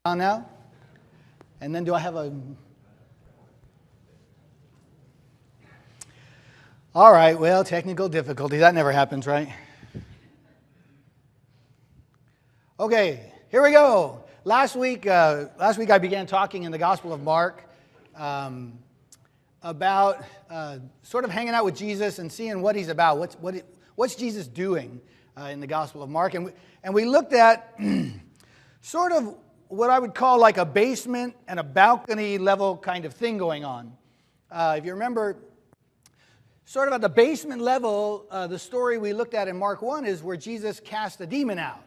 On now? And then do I have a... All right, well, technical difficulty. That never happens, right? Okay, here we go. Last week I began talking in the Gospel of Mark about sort of hanging out with Jesus and seeing what he's about. What's Jesus doing in the Gospel of Mark? And we looked at sort of what I would call like a basement and a balcony level kind of thing going on. If you remember, sort of at the basement level, the story we looked at in Mark 1 is where Jesus cast a demon out.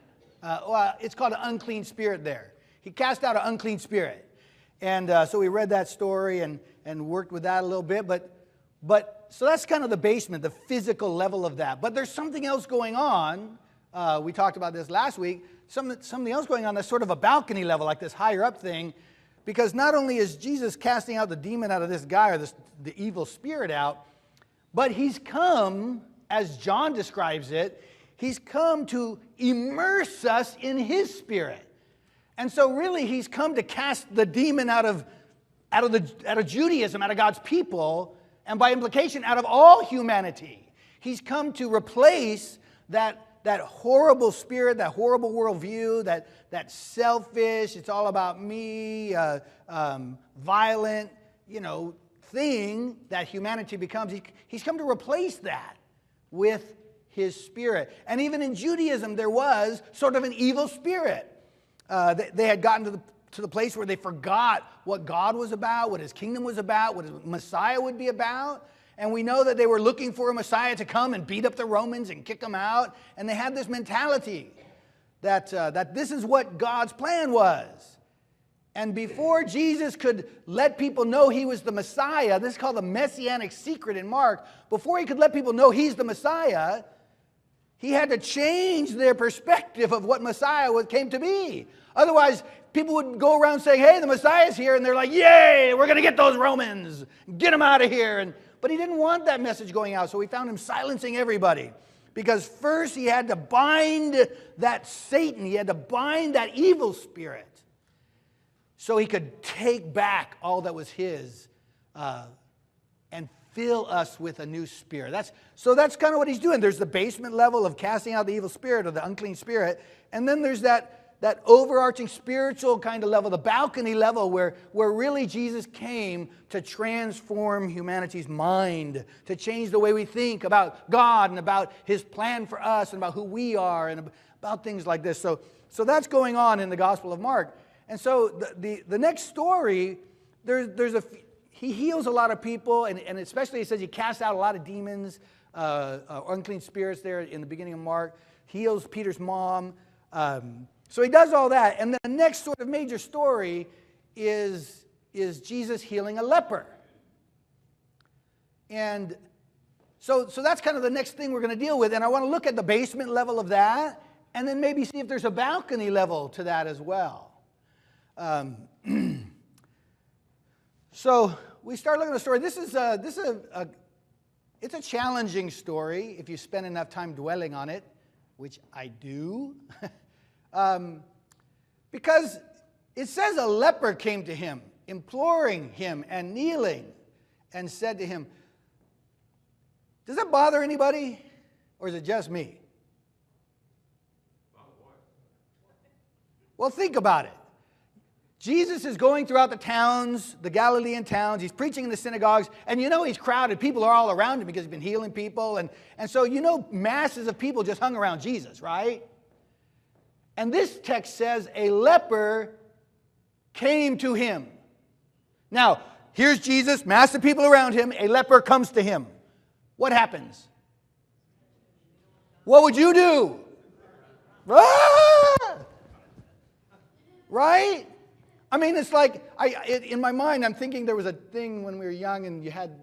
It's called an unclean spirit there. He cast out an unclean spirit. And so we read that story and worked with that a little bit. But so that's kind of the basement, the physical level of that. But there's something else going on. We talked about this last week. Something else going on that's sort of a balcony level, like this higher up thing. Because not only is Jesus casting out the demon out of this guy, or the evil spirit out, but he's come, as John describes it, he's come to immerse us in his spirit. And so really he's come to cast the demon out of Judaism, out of God's people, and by implication out of all humanity. He's come to replace that horrible spirit, that horrible worldview, that selfish, it's all about me, violent, thing that humanity becomes. He's come to replace that with his spirit. And even in Judaism, there was sort of an evil spirit. They had gotten to the place where they forgot what God was about, what his kingdom was about, what his Messiah would be about. And we know that they were looking for a Messiah to come and beat up the Romans and kick them out. And they had this mentality that this is what God's plan was. And before Jesus could let people know he was the Messiah, this is called the Messianic secret in Mark, before he could let people know he's the Messiah, he had to change their perspective of what Messiah came to be. Otherwise, people would go around saying, hey, the Messiah's here, and they're like, yay, we're going to get those Romans, get them out of here. But he didn't want that message going out, so we found him silencing everybody. Because first he had to bind that Satan, he had to bind that evil spirit, so he could take back all that was his and fill us with a new spirit. So that's kind of what he's doing. There's the basement level of casting out the evil spirit or the unclean spirit. And then there's that overarching spiritual kind of level, the balcony level where really Jesus came to transform humanity's mind, to change the way we think about God and about his plan for us and about who we are and about things like this. So that's going on in the Gospel of Mark. And so the next story, he heals a lot of people, and especially he says he casts out a lot of demons, unclean spirits there in the beginning of Mark, heals Peter's mom. So he does all that. And then the next sort of major story is Jesus healing a leper. And so that's kind of the next thing we're going to deal with. And I want to look at the basement level of that, and then maybe see if there's a balcony level to that as well. So we start looking at the story. This is it's a challenging story if you spend enough time dwelling on it, which I do, because it says a leper came to him, imploring him and kneeling, and said to him, does that bother anybody, or is it just me? Well, think about it. Jesus is going throughout the towns, the Galilean towns. He's preaching in the synagogues. And he's crowded. People are all around him because he's been healing people. And so masses of people just hung around Jesus, right? And this text says a leper came to him. Now, here's Jesus, mass of people around him. A leper comes to him. What happens? What would you do? Ah! Right? I mean, it's like, in my mind, I'm thinking there was a thing when we were young and you had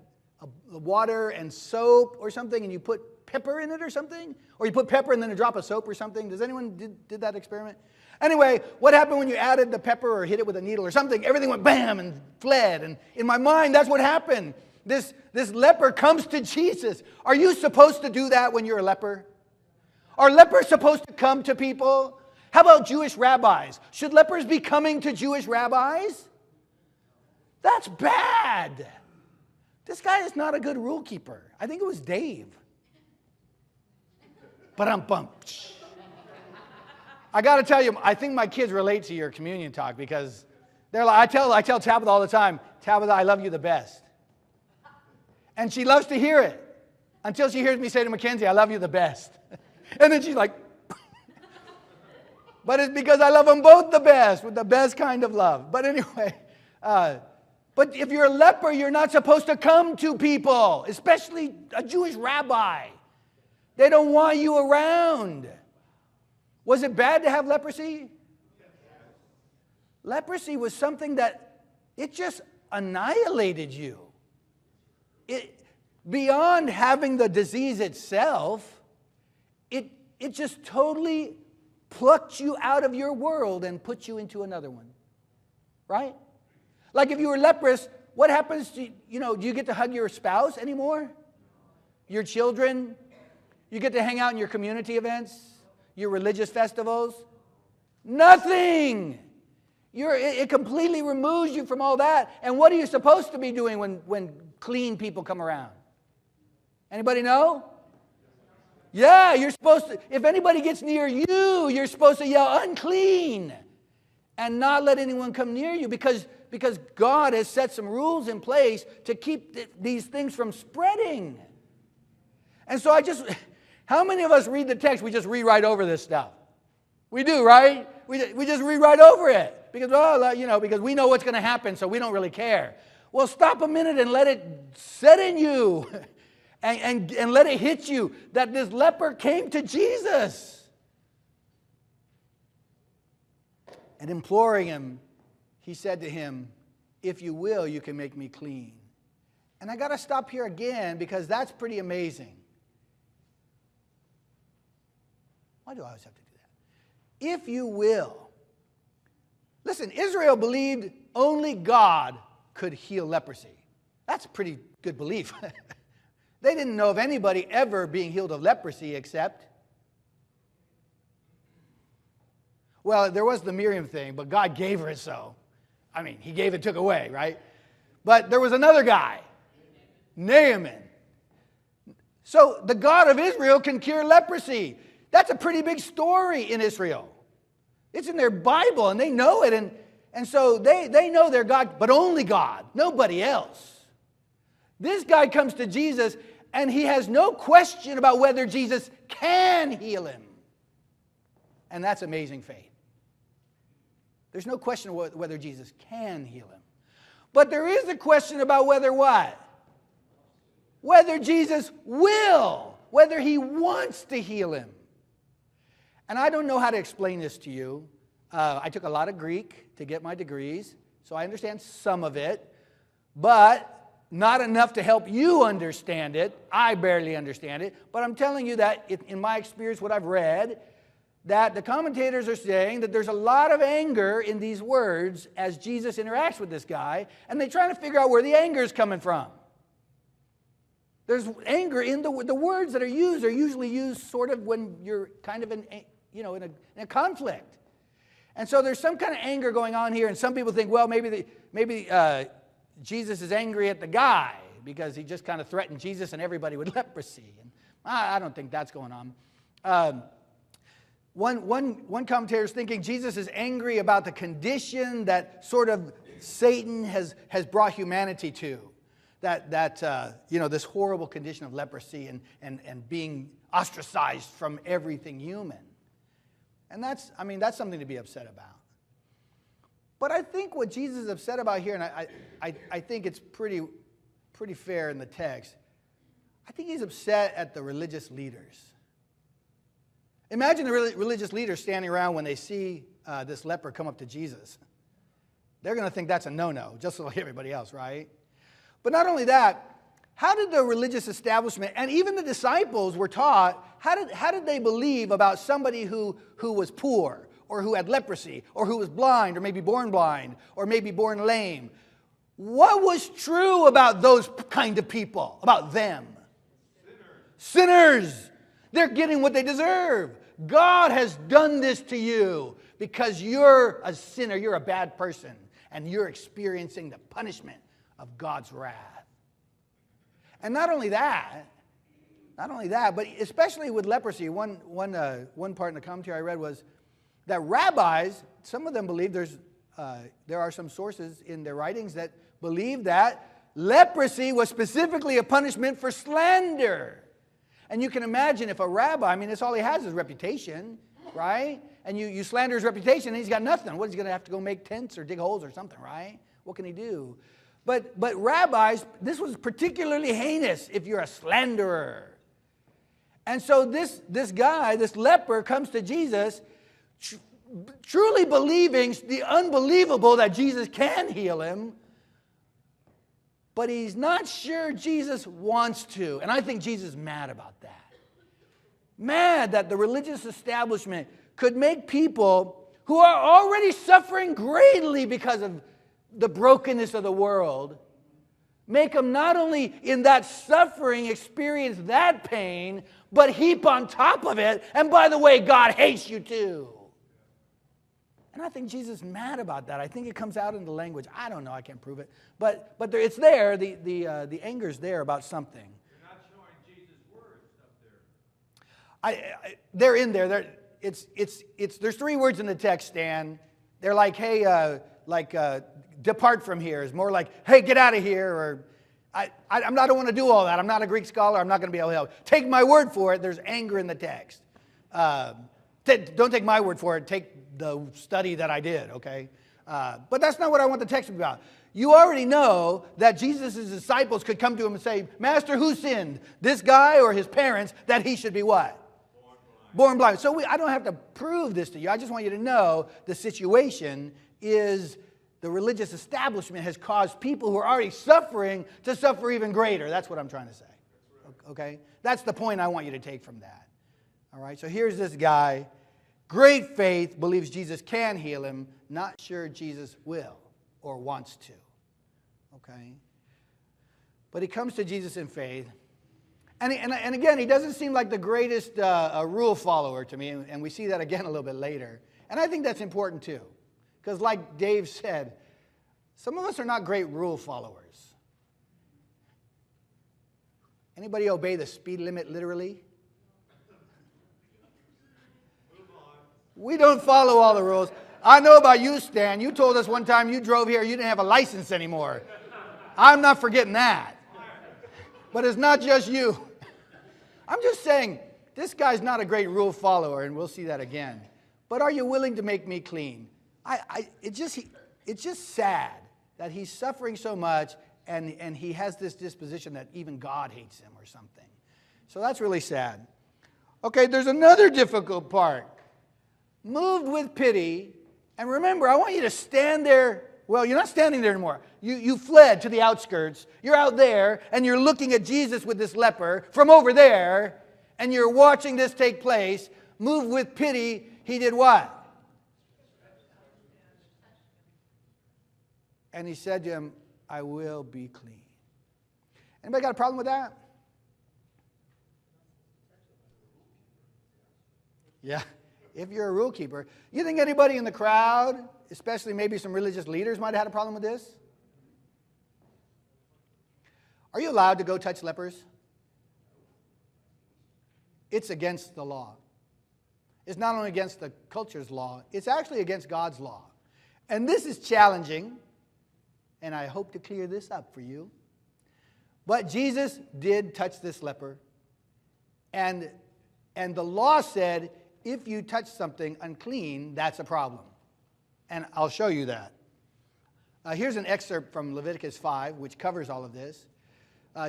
water and soap or something and you put pepper in it or something? Or you put pepper and then a drop of soap or something? Does anyone did that experiment? Anyway, what happened when you added the pepper or hit it with a needle or something? Everything went bam and fled. And in my mind, that's what happened. This leper comes to Jesus. Are you supposed to do that when you're a leper? Are lepers supposed to come to people? How about Jewish rabbis? Should lepers be coming to Jewish rabbis? That's bad. This guy is not a good rule keeper. I think it was Dave. But I'm bumped. I got to tell you, I think my kids relate to your communion talk because they're like, I tell Tabitha all the time, Tabitha, I love you the best. And she loves to hear it until she hears me say to Mackenzie, I love you the best. And then she's like, but it's because I love them both the best, with the best kind of love. But anyway, but if you're a leper, you're not supposed to come to people, especially a Jewish rabbi. They don't want you around. Was it bad to have leprosy? Leprosy was something that it just annihilated you. Beyond having the disease itself, it just totally plucked you out of your world and put you into another one. Right? Like if you were leprous, what happens to, do you get to hug your spouse anymore? Your children? You get to hang out in your community events? Your religious festivals? Nothing! It completely removes you from all that. And what are you supposed to be doing when clean people come around? Anybody know? Yeah, you're supposed to, if anybody gets near you, you're supposed to yell, unclean, and not let anyone come near you because God has set some rules in place to keep these things from spreading. And so how many of us read the text, we just read right over this stuff? We do, right? We just read right over it because, because we know what's going to happen, so we don't really care. Well, stop a minute and let it set in you and let it hit you that this leper came to Jesus. And imploring him, he said to him, if you will, you can make me clean. And I got to stop here again because that's pretty amazing. Why do I always have to do that? If you will. Listen, Israel believed only God could heal leprosy. That's a pretty good belief. They didn't know of anybody ever being healed of leprosy except, well, there was the Miriam thing, but God gave her it so. I mean, he gave it, took away, right? But there was another guy, Naaman. So the God of Israel can cure leprosy. That's a pretty big story in Israel. It's in their Bible, and they know it. And so they know their God, but only God, nobody else. This guy comes to Jesus, and he has no question about whether Jesus can heal him. And that's amazing faith. There's no question whether Jesus can heal him. But there is a question about whether what? Whether Jesus will, whether he wants to heal him. And I don't know how to explain this to you. I took a lot of Greek to get my degrees, so I understand some of it, but not enough to help you understand it. I barely understand it, but I'm telling you that in my experience, what I've read, that the commentators are saying that there's a lot of anger in these words as Jesus interacts with this guy, and they're trying to figure out where the anger is coming from. There's anger in the words that are usually used sort of when you're kind of in a conflict. And so there's some kind of anger going on here, and some people think, well, maybe Jesus is angry at the guy because he just kind of threatened Jesus and everybody with leprosy. And I don't think that's going on. One commentator is thinking Jesus is angry about the condition that sort of Satan has brought humanity to. This horrible condition of leprosy and being ostracized from everything human. And that's something to be upset about. But I think what Jesus is upset about here, and I think it's pretty fair in the text, I think he's upset at the religious leaders. Imagine the religious leaders standing around when they see this leper come up to Jesus. They're going to think that's a no-no, just like everybody else, right? But not only that, how did the religious establishment and even the disciples were taught, how did they believe about somebody who was poor or who had leprosy or who was blind or maybe born blind or maybe born lame? What was true about those kind of people, about them? Sinners. They're getting what they deserve. God has done this to you because you're a sinner, you're a bad person, and you're experiencing the punishment of God's wrath. And not only that, but especially with leprosy, one part in the commentary I read was that rabbis, some of them believe there are some sources in their writings that believe that leprosy was specifically a punishment for slander. And you can imagine if a rabbi, I mean, that's all he has is reputation, right? And you slander his reputation and he's got nothing. What, is he going to have to go make tents or dig holes or something, right? What can he do? But rabbis, this was particularly heinous if you're a slanderer. And so this guy, this leper, comes to Jesus truly believing the unbelievable that Jesus can heal him, but he's not sure Jesus wants to. And I think Jesus is mad about that. Mad that the religious establishment could make people who are already suffering greatly because of the brokenness of the world, make them not only in that suffering experience that pain, but heap on top of it, and by the way, God hates you too. And I think Jesus is mad about that. I think it comes out in the language. I don't know. I can't prove it. But it's there. The anger's there about something. You're not showing Jesus' words up there. They're in there. There's 3 words in the text, Stan. They're like, hey, depart from here. Is more like, hey, get out of here. Or I don't want to do all that. I'm not a Greek scholar. I'm not going to be able to help. Take my word for it. There's anger in the text. Don't take my word for it. Take the study that I did, okay? But that's not what I want the text to be about. You already know that Jesus' disciples could come to him and say, Master, who sinned? This guy or his parents that he should be what? Born blind. So I don't have to prove this to you. I just want you to know the situation is the religious establishment has caused people who are already suffering to suffer even greater. That's what I'm trying to say. Okay? That's the point I want you to take from that. All right? So here's this guy. Great faith, believes Jesus can heal him, not sure Jesus will or wants to. Okay? But he comes to Jesus in faith. And again, he doesn't seem like the greatest rule follower to me, and we see that again a little bit later. And I think that's important too. Because like Dave said, some of us are not great rule followers. Anybody obey the speed limit literally? We don't follow all the rules. I know about you, Stan. You told us one time you drove here, you didn't have a license anymore. I'm not forgetting that. But it's not just you. I'm just saying, this guy's not a great rule follower, and we'll see that again. But are you willing to make me clean? It's just sad that he's suffering so much, and he has this disposition that even God hates him or something. So that's really sad. Okay, there's another difficult part. Moved with pity, and remember, I want you to stand there. Well, you're not standing there anymore. You fled to the outskirts. You're out there, and you're looking at Jesus with this leper from over there, and you're watching this take place. Moved with pity, he did what? And he said to him, I will be clean. Anybody got a problem with that? Yeah. If you're a rule keeper. You think anybody in the crowd, especially maybe some religious leaders, might have had a problem with this? Are you allowed to go touch lepers? It's against the law. It's not only against the culture's law, it's actually against God's law. And this is challenging, and I hope to clear this up for you. But Jesus did touch this leper, and the law said, if you touch something unclean, that's a problem. And I'll show you that. Here's an excerpt from Leviticus 5, which covers all of this.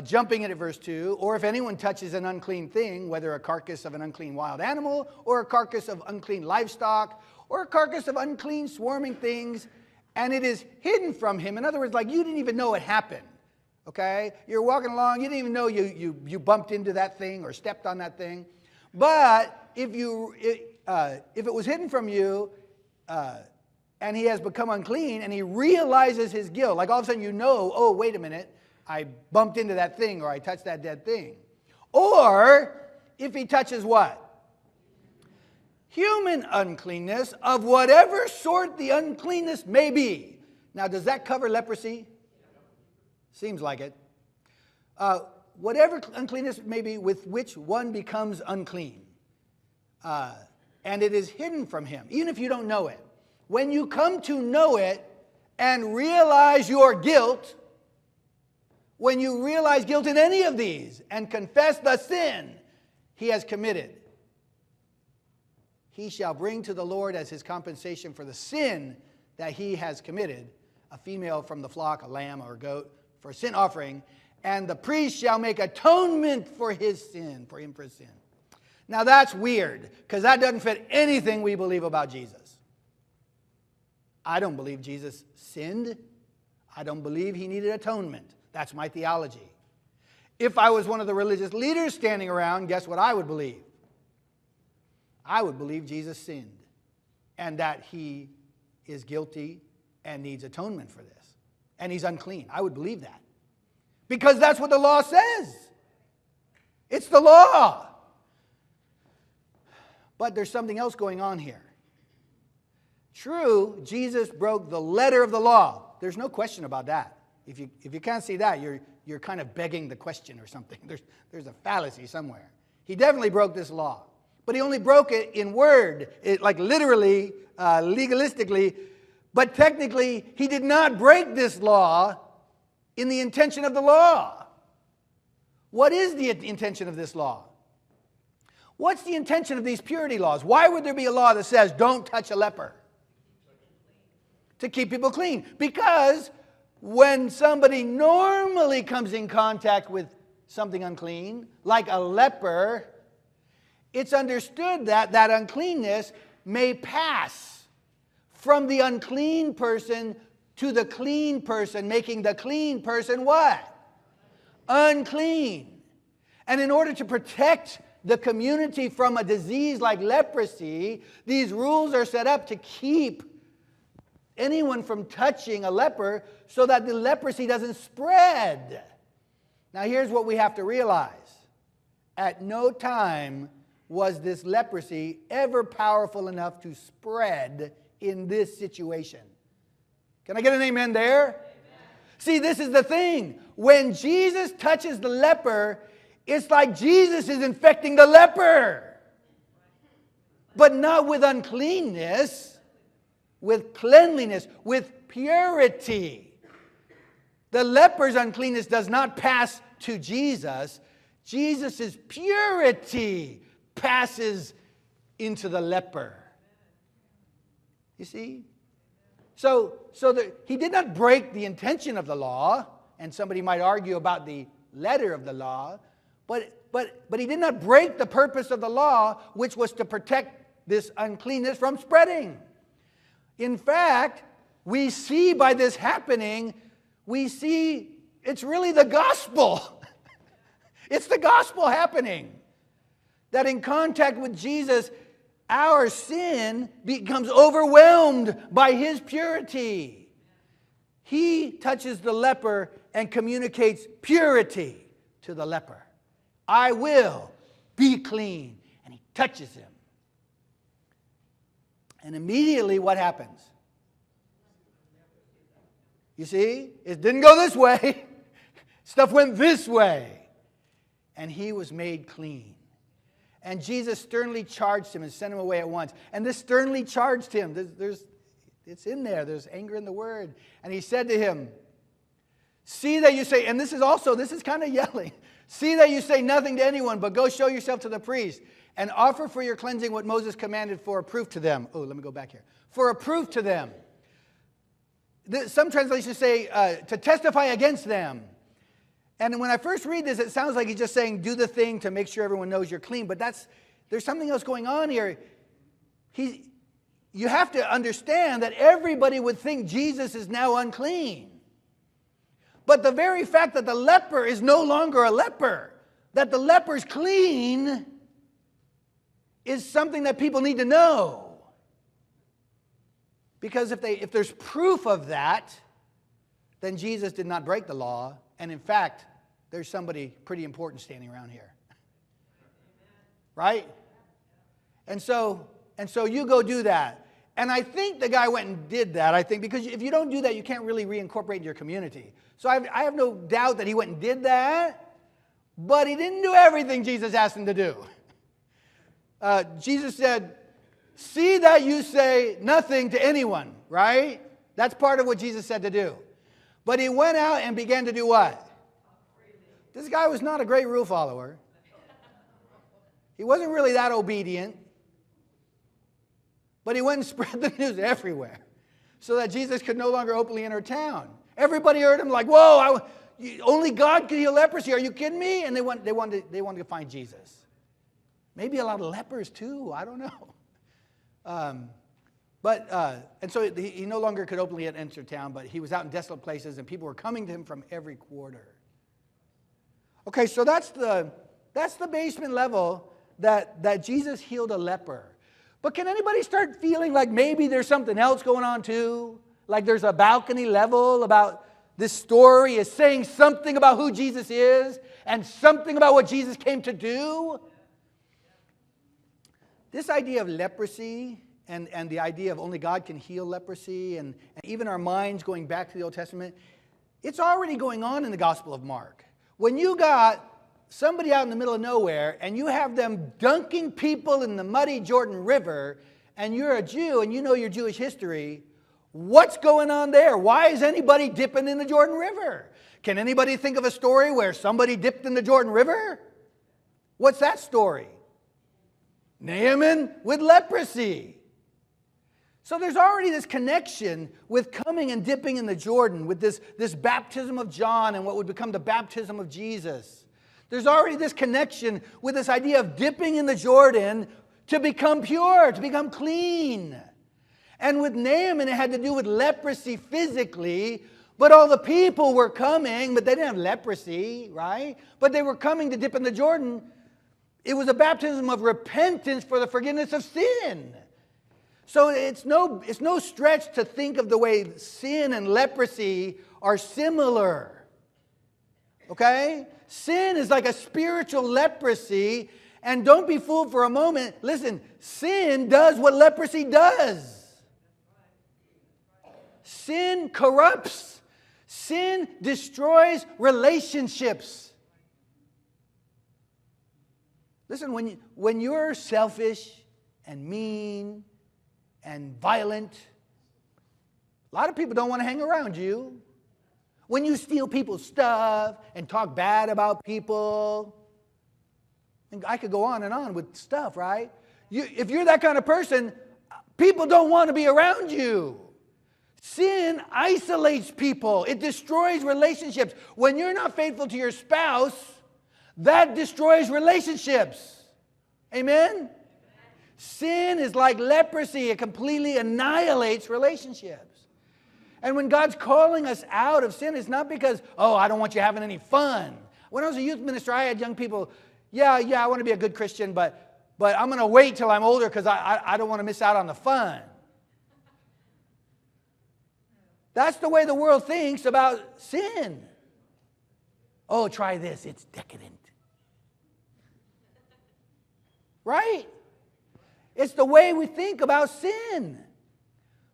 Jumping in at verse 2, or if anyone touches an unclean thing, whether a carcass of an unclean wild animal, or a carcass of unclean livestock, or a carcass of unclean swarming things, and it is hidden from him. In other words, like you didn't even know it happened. Okay? You're walking along, you didn't even know you bumped into that thing or stepped on that thing. But if it was hidden from you, and he has become unclean, and he realizes his guilt, like all of a sudden you know, oh, wait a minute, I bumped into that thing, or I touched that dead thing. Or if he touches what? human uncleanness of whatever sort the uncleanness may be. Now, does that cover leprosy? Seems like it. Whatever uncleanness may be with which one becomes unclean. And it is hidden from him, even if you don't know it. When you come to know it and realize your guilt, when you realize guilt in any of these and confess the sin he has committed, he shall bring to the Lord as his compensation for the sin that he has committed a female from the flock, a lamb or a goat, for a sin offering, and the priest shall make atonement for his sin, for him for his sin. Now that's weird, because that doesn't fit anything we believe about Jesus. I don't believe Jesus sinned. I don't believe he needed atonement. That's my theology. If I was one of the religious leaders standing around, guess what I would believe? I would believe Jesus sinned and that he is guilty and needs atonement for this. And he's unclean. I would believe that. Because that's what the law says. It's the law. But there's something else going on here. True, Jesus broke the letter of the law. There's no question about that. If you can't see that, you're kind of begging the question or something. There's a fallacy somewhere. He definitely broke this law. But he only broke it in word, like literally, legalistically. But technically, he did not break this law in the intention of the law. What is the intention of this law? What's the intention of these purity laws? Why would there be a law that says don't touch a leper? To keep people clean. Because when somebody normally comes in contact with something unclean, like a leper, it's understood that that uncleanness may pass from the unclean person to the clean person, making the clean person what? Unclean. And in order to protect the community from a disease like leprosy, these rules are set up to keep anyone from touching a leper so that the leprosy doesn't spread. Now here's what we have to realize. At no time was this leprosy ever powerful enough to spread in this situation. Can I get an amen there? Amen. See, this is the thing. When Jesus touches the leper, it's like Jesus is infecting the leper. But not with uncleanness, with cleanliness, with purity. The leper's uncleanness does not pass to Jesus. Jesus' purity passes into the leper. You see? So he did not break the intention of the law, and somebody might argue about the letter of the law, but he did not break the purpose of the law, which was to protect this uncleanness from spreading. In fact, we see by this happening, we see it's really the gospel. It's the gospel happening. That in contact with Jesus, our sin becomes overwhelmed by his purity. He touches the leper and communicates purity to the leper. I will be clean. And he touches him. And immediately what happens? You see, it didn't go this way. Stuff went this way. And he was made clean. And Jesus sternly charged him and sent him away at once. And this sternly charged him. It's in there. There's anger in the word. And he said to him, see that you say, and this is kind of yelling. See that you say nothing to anyone, but go show yourself to the priest and offer for your cleansing what Moses commanded for a proof to them. Oh, let me go back here. For a proof to them. Some translations say to testify against them. And when I first read this, it sounds like he's just saying, do the thing to make sure everyone knows you're clean. But there's something else going on here. You have to understand that everybody would think Jesus is now unclean. But the very fact that the leper is no longer a leper, that the leper's clean, is something that people need to know. Because if there's proof of that, then Jesus did not break the law. And in fact, there's somebody pretty important standing around here. Right? And so And so you go do that. And I think the guy went and did that, I think, because if you don't do that, you can't really reincorporate in your community. So I have no doubt that he went and did that, but he didn't do everything Jesus asked him to do. Jesus said, see that you say nothing to anyone, right? That's part of what Jesus said to do. But he went out and began to do what? This guy was not a great rule follower. He wasn't really that obedient. But he went and spread the news everywhere so that Jesus could no longer openly enter town. Everybody heard him like, whoa, only God could heal leprosy. Are you kidding me? And they wanted to find Jesus. Maybe a lot of lepers too. I don't know. And so he no longer could openly enter town, but he was out in desolate places and people were coming to him from every quarter. Okay, so that's the basement level that Jesus healed a leper. But can anybody start feeling like maybe there's something else going on too? Like there's a balcony level about this story is saying something about who Jesus is and something about what Jesus came to do? This idea of leprosy and the idea of only God can heal leprosy and even our minds going back to the Old Testament, it's already going on in the Gospel of Mark. When you got somebody out in the middle of nowhere and you have them dunking people in the muddy Jordan River and you're a Jew and you know your Jewish history, what's going on there? Why is anybody dipping in the Jordan River? Can anybody think of a story where somebody dipped in the Jordan River? What's that story? Naaman with leprosy. So there's already this connection with coming and dipping in the Jordan, with this baptism of John and what would become the baptism of Jesus. There's already this connection with this idea of dipping in the Jordan to become pure, to become clean. And with Naaman, it had to do with leprosy physically, but all the people were coming, but they didn't have leprosy, right? But they were coming to dip in the Jordan. It was a baptism of repentance for the forgiveness of sin. So it's no stretch to think of the way sin and leprosy are similar. Okay? Sin is like a spiritual leprosy, and don't be fooled for a moment. Listen, sin does what leprosy does. Sin corrupts. Sin destroys relationships. Listen, when you're selfish and mean and violent, a lot of people don't want to hang around you. When you steal people's stuff and talk bad about people, and I could go on with stuff, right? If you're that kind of person, people don't want to be around you. Sin isolates people. It destroys relationships. When you're not faithful to your spouse, that destroys relationships. Amen? Sin is like leprosy. It completely annihilates relationships. And when God's calling us out of sin, it's not because, oh, I don't want you having any fun. When I was a youth minister, I had young people, yeah, I want to be a good Christian, but I'm going to wait till I'm older because I don't want to miss out on the fun. That's the way the world thinks about sin. Oh, try this. It's decadent. Right? It's the way we think about sin.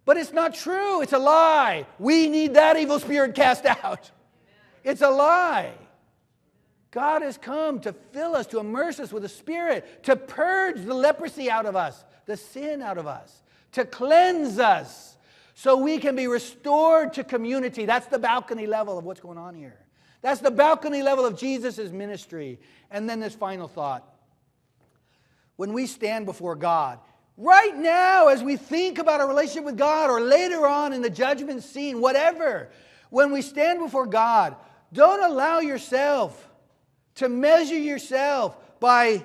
But it's not true. It's a lie. We need that evil spirit cast out. It's a lie. God has come to fill us, to immerse us with the Spirit, to purge the leprosy out of us, the sin out of us, to cleanse us so we can be restored to community. That's the balcony level of what's going on here. That's the balcony level of Jesus' ministry. And then this final thought. When we stand before God, right now, as we think about our relationship with God, or later on in the judgment scene, whatever, when we stand before God, don't allow yourself to measure yourself by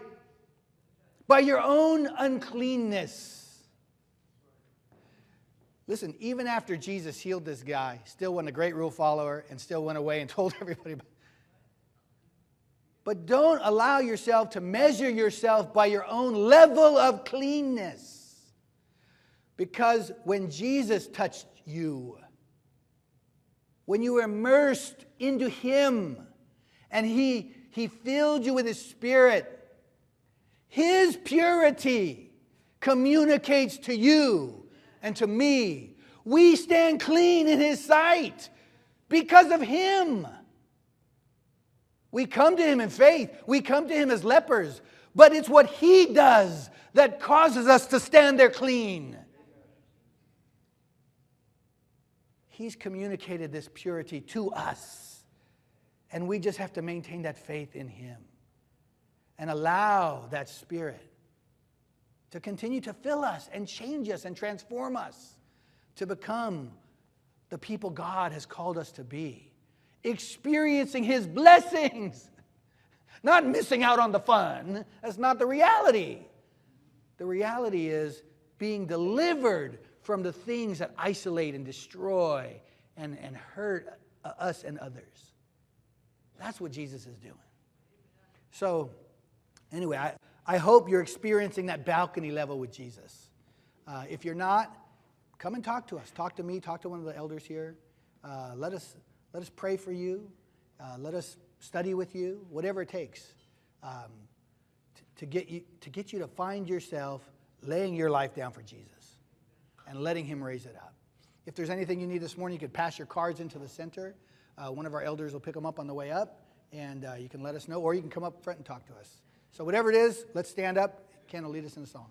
your own uncleanness. Listen, even after Jesus healed this guy, still wasn't a great rule follower and still went away and told everybody about it. But don't allow yourself to measure yourself by your own level of cleanness. Because when Jesus touched you, when you were immersed into Him, and He filled you with His Spirit, His purity communicates to you and to me. We stand clean in His sight because of Him. We come to Him in faith. We come to Him as lepers. But it's what He does that causes us to stand there clean. He's communicated this purity to us. And we just have to maintain that faith in Him. And allow that Spirit to continue to fill us and change us and transform us to become the people God has called us to be. Experiencing His blessings. Not missing out on the fun. That's not the reality. The reality is being delivered from the things that isolate and destroy and hurt us and others. That's what Jesus is doing. So, anyway, I hope you're experiencing that balcony level with Jesus. If you're not, come and talk to us. Talk to me. Talk to one of the elders here. Let us pray for you. Let us study with you. Whatever it takes to get you to find yourself laying your life down for Jesus and letting Him raise it up. If there's anything you need this morning, you could pass your cards into the center. One of our elders will pick them up on the way up, and you can let us know, or you can come up front and talk to us. So whatever it is, let's stand up. Ken will lead us in a song.